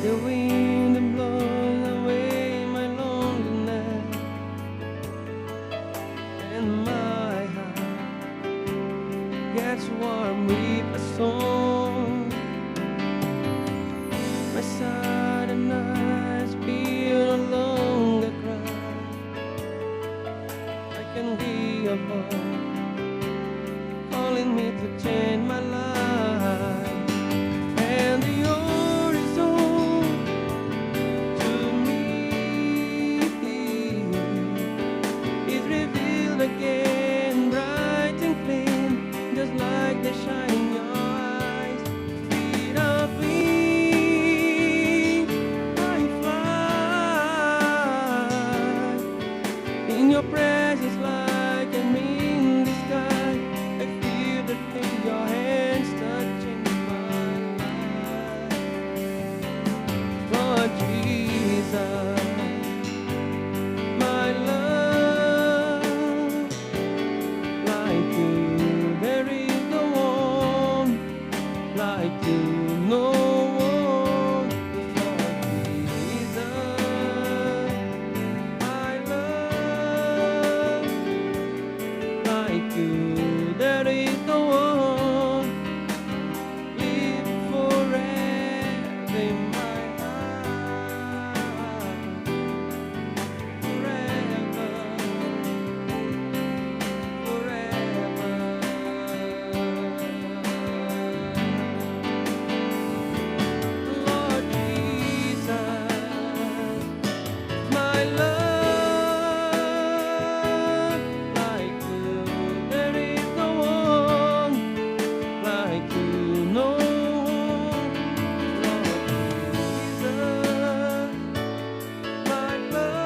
The wind blows away my loneliness, and my heart gets warm with a song. My sudden eyes feel along the cry. I can hear your voice calling me to change my life. And the horizon to me is revealed again, bright and clean, just like the shine in your eyes. Without wings, I fly in your presence like I'm in the sky. I feel the thing your hands touching my life. Lord Jesus, my love, like you there is no one, like you no one. Lord Jesus, my love, like you there is no one. Live forever in my heart, forever, forever. Lord Jesus, my love, like you there is no one, like you no one. Lord Jesus, my love,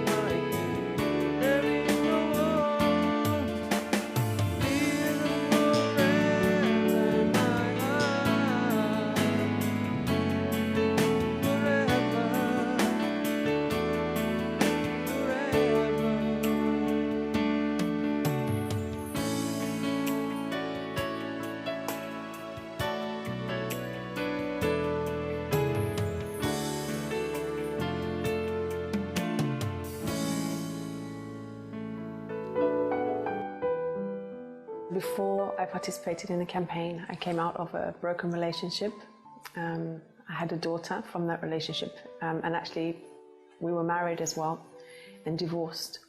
like you there is no one. Live forever in my heart, forever, Before I participated in the campaign, I came out of a broken relationship. I had a daughter from that relationship, and actually we were married as well and divorced.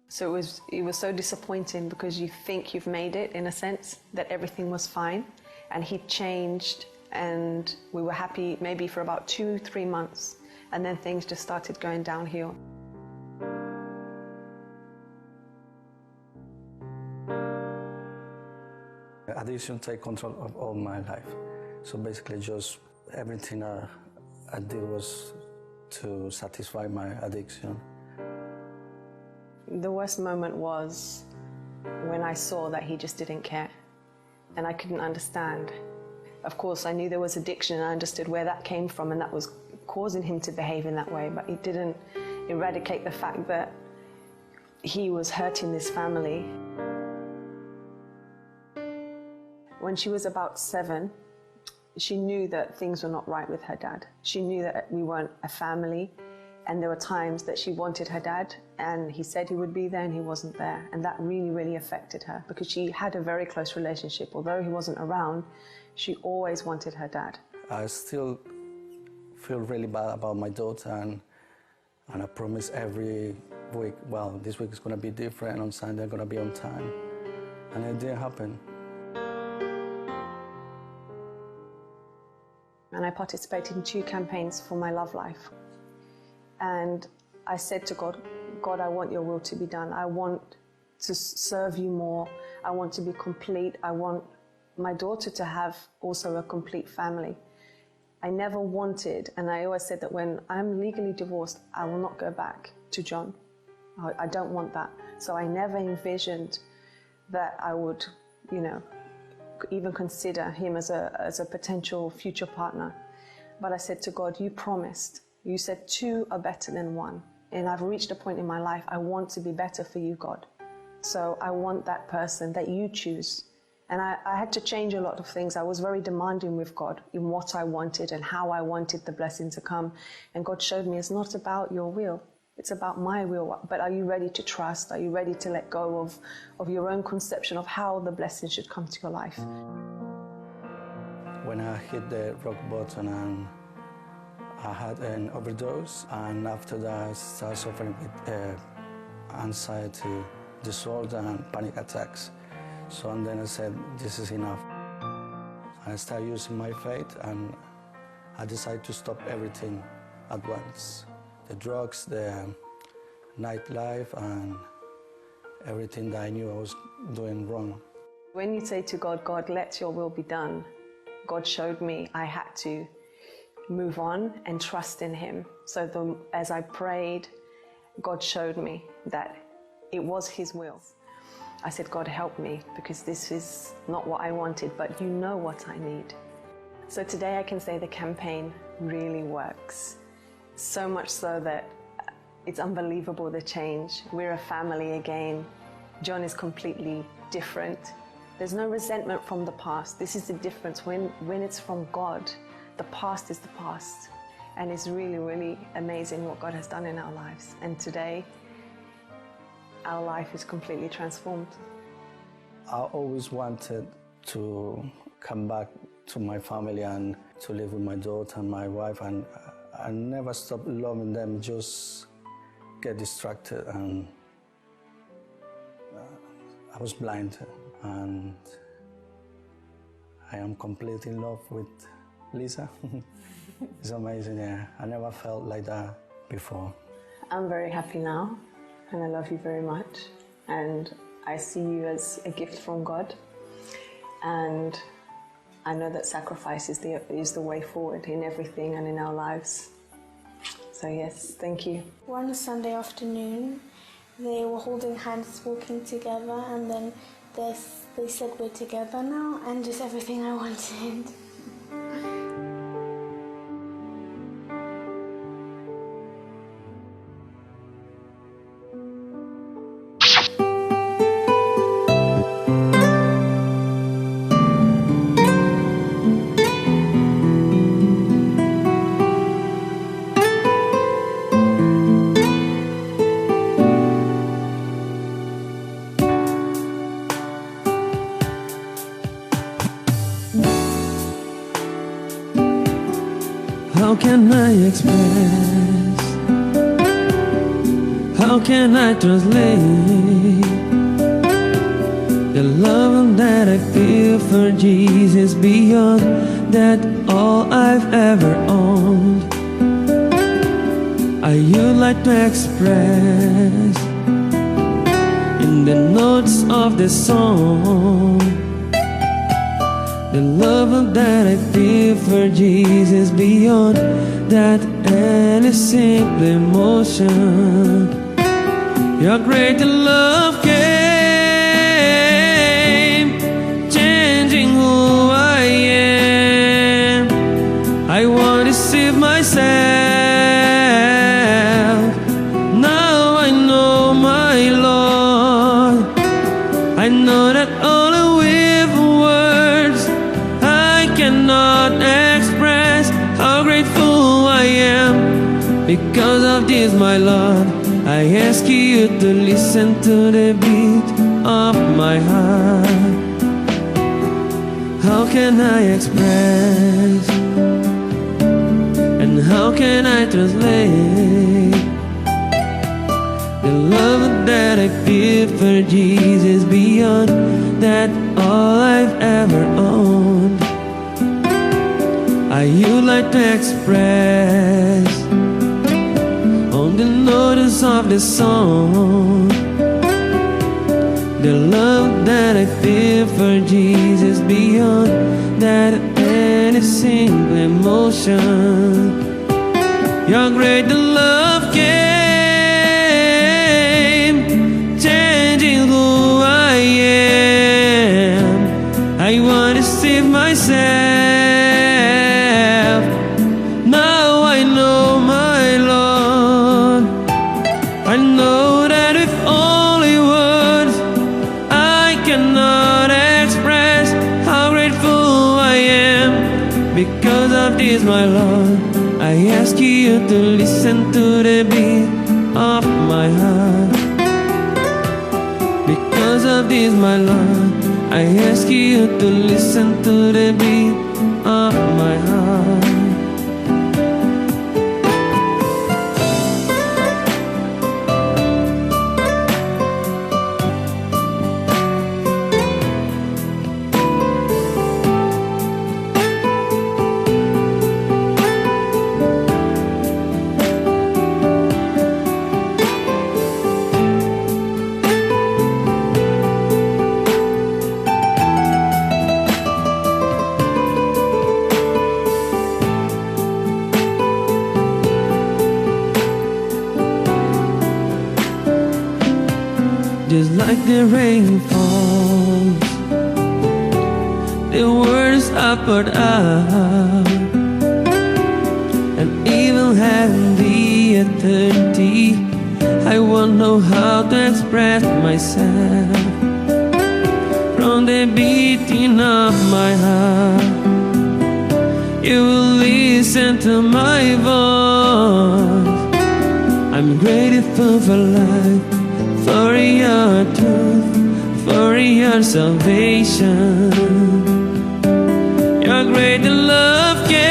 So it was so disappointing because you think you've made it, in a sense, that everything was fine, and he changed, and we were happy maybe for about 2-3 months, and then things just started going downhill. Addiction take control of all my life. So basically just everything I did was to satisfy my addiction. The worst moment was when I saw that he just didn't care, and I couldn't understand. Of course, I knew there was addiction, and I understood where that came from, and that was causing him to behave in that way, but it didn't eradicate the fact that he was hurting this family. When she was about 7, she knew that things were not right with her dad. She knew that we weren't a family, and there were times that she wanted her dad, and he said he would be there and he wasn't there, and that really, really affected her because she had a very close relationship. Although he wasn't around, she always wanted her dad. I still feel really bad about my daughter, and I promise every week, well, this week is going to be different, on Sunday I'm going to be on time, and it didn't happen. And I participated in 2 campaigns for my love life. And I said to God, God, I want your will to be done. I want to serve you more. I want to be complete. I want my daughter to have also a complete family. I never wanted, and I always said that when I'm legally divorced, I will not go back to John. I don't want that. So I never envisioned that I would, you know, even consider him as a potential future partner. But I said to God, you promised. You said 2 are better than 1. And I've reached a point in my life, I want to be better for you, God. So I want that person that you choose And I had to change a lot of things. I was very demanding with God in what I wanted and how I wanted the blessing to come. And God showed me it's not about your will. It's about my will. But are you ready to trust? Are you ready to let go of your own conception of how the blessing should come to your life? When I hit the rock bottom and I had an overdose, and after that I started suffering with anxiety disorder and panic attacks. So and then I said, this is enough. I started using my faith, and I decided to stop everything at once. The drugs, the nightlife, and everything that I knew I was doing wrong. When you say to God, God, let your will be done, God showed me I had to move on and trust in Him. So as I prayed, God showed me that it was His will. I said, God, help me, because this is not what I wanted, but you know what I need. So today I can say the campaign really works. So much so that it's unbelievable, the change. We're a family again. John is completely different. There's no resentment from the past. This is the difference. When it's from God, the past is the past. And it's really, really amazing what God has done in our lives. And today, our life is completely transformed. I always wanted to come back to my family and to live with my daughter and my wife, and I never stopped loving them, just get distracted, and I was blind, and I am completely in love with Lisa. It's amazing, yeah. I never felt like that before. I'm very happy now, and I love you very much, and I see you as a gift from God, and I know that sacrifice is the way forward in everything and in our lives. So yes, thank you. One Sunday afternoon, they were holding hands, walking together, and then they said we're together now, and just everything I wanted. How can I express? How can I translate the love that I feel for Jesus beyond that all I've ever owned? I would like to express in the notes of the song the love that I feel for Jesus beyond that any simple emotion. Your great love came, changing who I am. I want to save myself. Now I know my Lord. I know that only with words I cannot express how grateful I am. Because of this, my Lord, I ask you to listen to the beat of my heart. How can I express, and how can I translate the love that I feel for Jesus beyond that all I've ever owned? I would like to express on the notes of the song the love that I feel for Jesus beyond that any single emotion. Your great love came, changing who I am. I want to save myself. Now I know my Lord. I know that with only words I cannot express Because of this, my Lord, I ask you to listen to the beat of my heart. Because of this, my Lord, I ask you to listen to the beat of my heart. Just like the rain falls, the words I put out, and even having the eternity, I won't know how to express myself. From the beating of my heart, you will listen to my voice. I'm grateful for life, for your truth, for your salvation. Your great love came,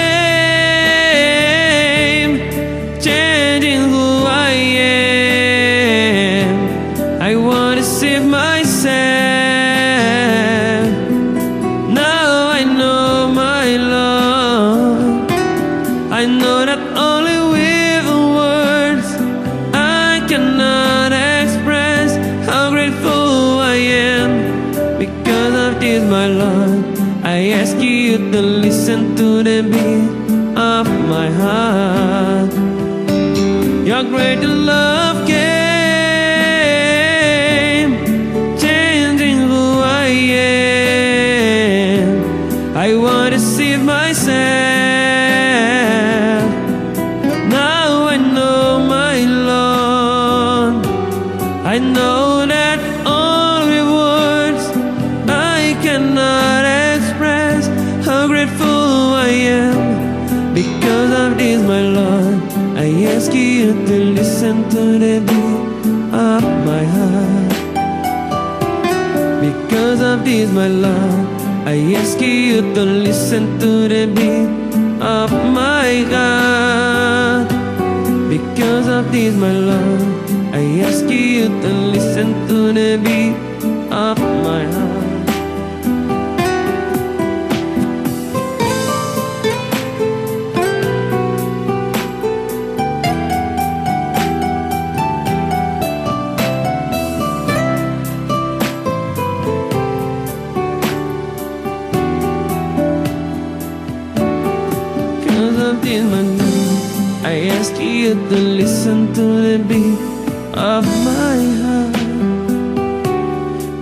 changing who I am. I want to save myself. Now I know, my Lord, I know that only with words I cannot express how grateful I am. Because of this, my Lord, I ask you to listen to the beat of my heart. Your great love came, changing who I am. I want to save myself. Now I know, my Lord, I know that all with words I cannot express how grateful I am. Because of this, my Lord, I ask you to listen to the beat of my heart. Because of this, my Lord, I ask you to listen to the beat of my heart. Because of this, my Lord, I ask you to listen to the beat of my heart. Because of this, my Lord, I ask you to listen to the beat of my heart.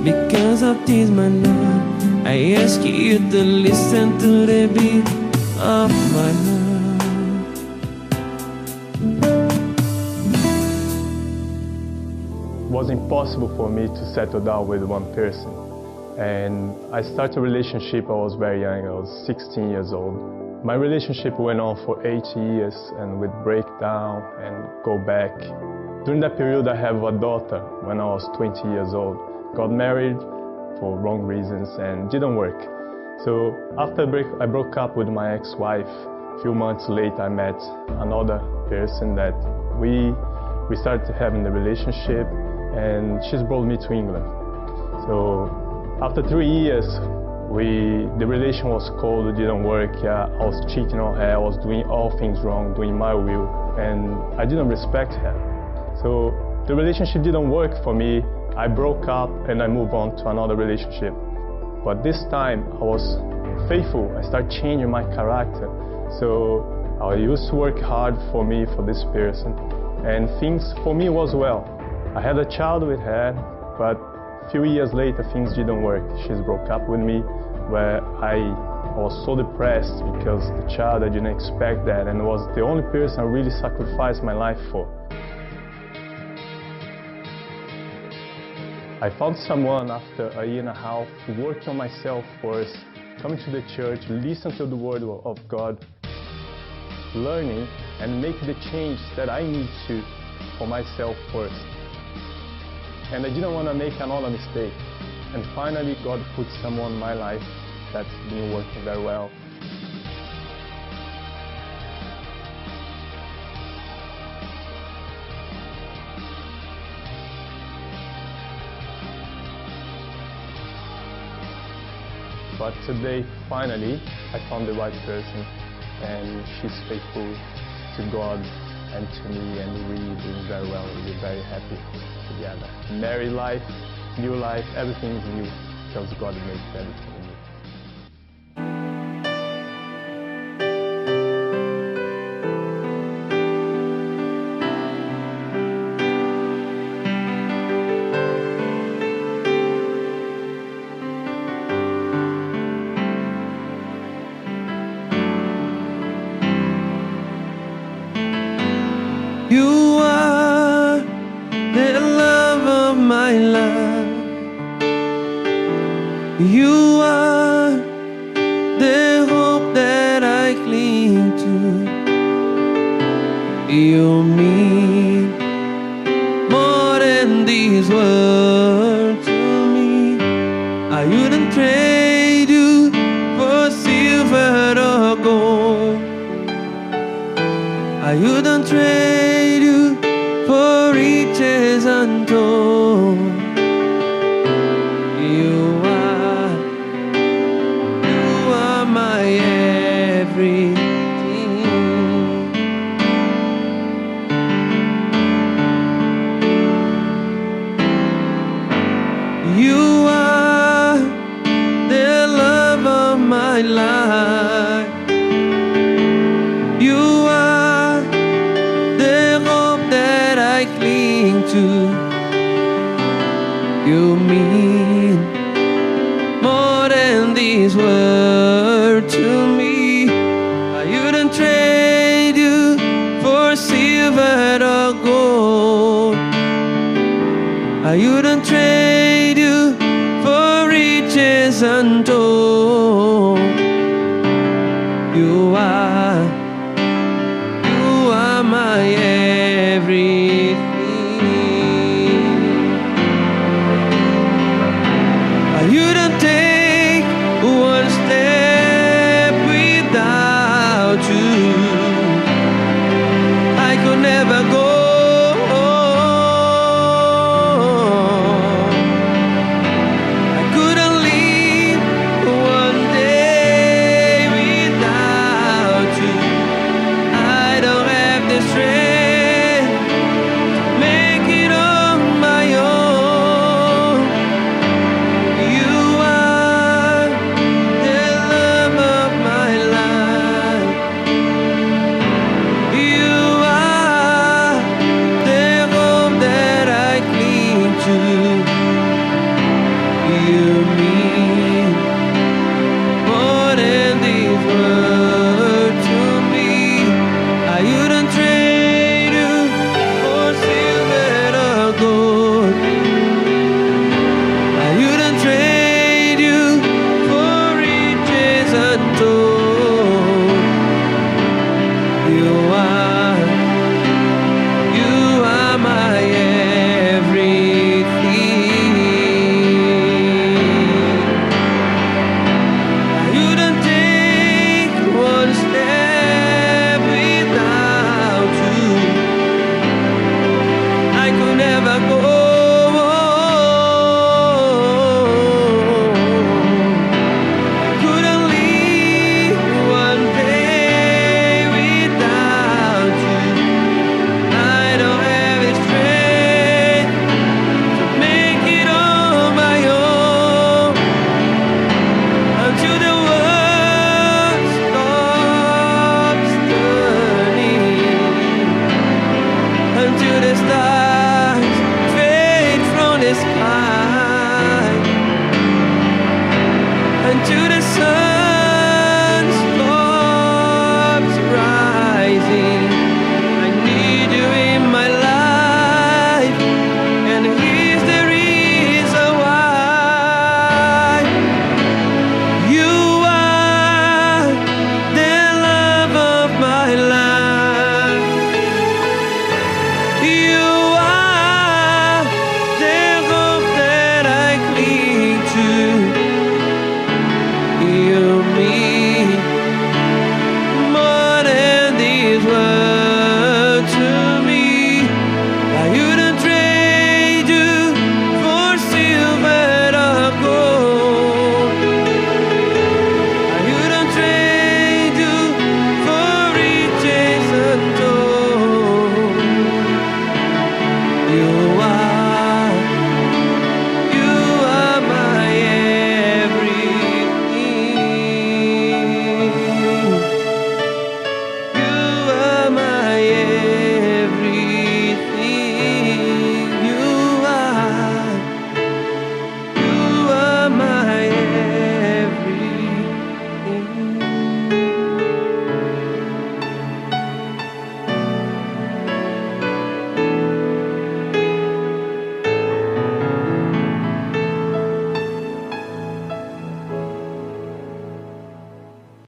Because of this, my Lord, I ask you to listen to the beat of my heart. It was impossible for me to settle down with one person. And I started a relationship, I was very young, I was 16 years old. My relationship went on for 8 years and would break down and go back. During that period, I have a daughter when I was 20 years old. Got married for wrong reasons and didn't work. So after I broke up with my ex-wife, a few months later I met another person that we started having the relationship, and she's brought me to England. So after 3 years, the relation was cold, it didn't work. I was cheating on her, I was doing all things wrong, doing my will, and I didn't respect her. So the relationship didn't work for me. I broke up and I moved on to another relationship. But this time I was faithful, I started changing my character. So I used to work hard for this person, and things for me was well. I had a child with her, but a few years later things didn't work. She's broke up with me, where I was so depressed because the child, I didn't expect that, and was the only person I really sacrificed my life for. I found someone after a year and a half, working on myself first, coming to the church, listen to the word of God, learning and make the change that I need to for myself first. And I didn't want to make another mistake. And finally, God put someone in my life that's been working very well. But today, finally, I found the right person, and she's faithful to God and to me, and we're doing very well, and we're very happy together. Married life, new life, everything is new, because God makes everything new. You are the love of my life. You are the hope that I cling to. You mean more than these words to me. I wouldn't trade you for silver or gold. I wouldn't trade you for riches untold. You are my everything. You are the love of my life. You are the hope that I cling to. You mean more than these words to me. I wouldn't trade you for silver or gold. I wouldn't trade you for riches untold. You are my everything.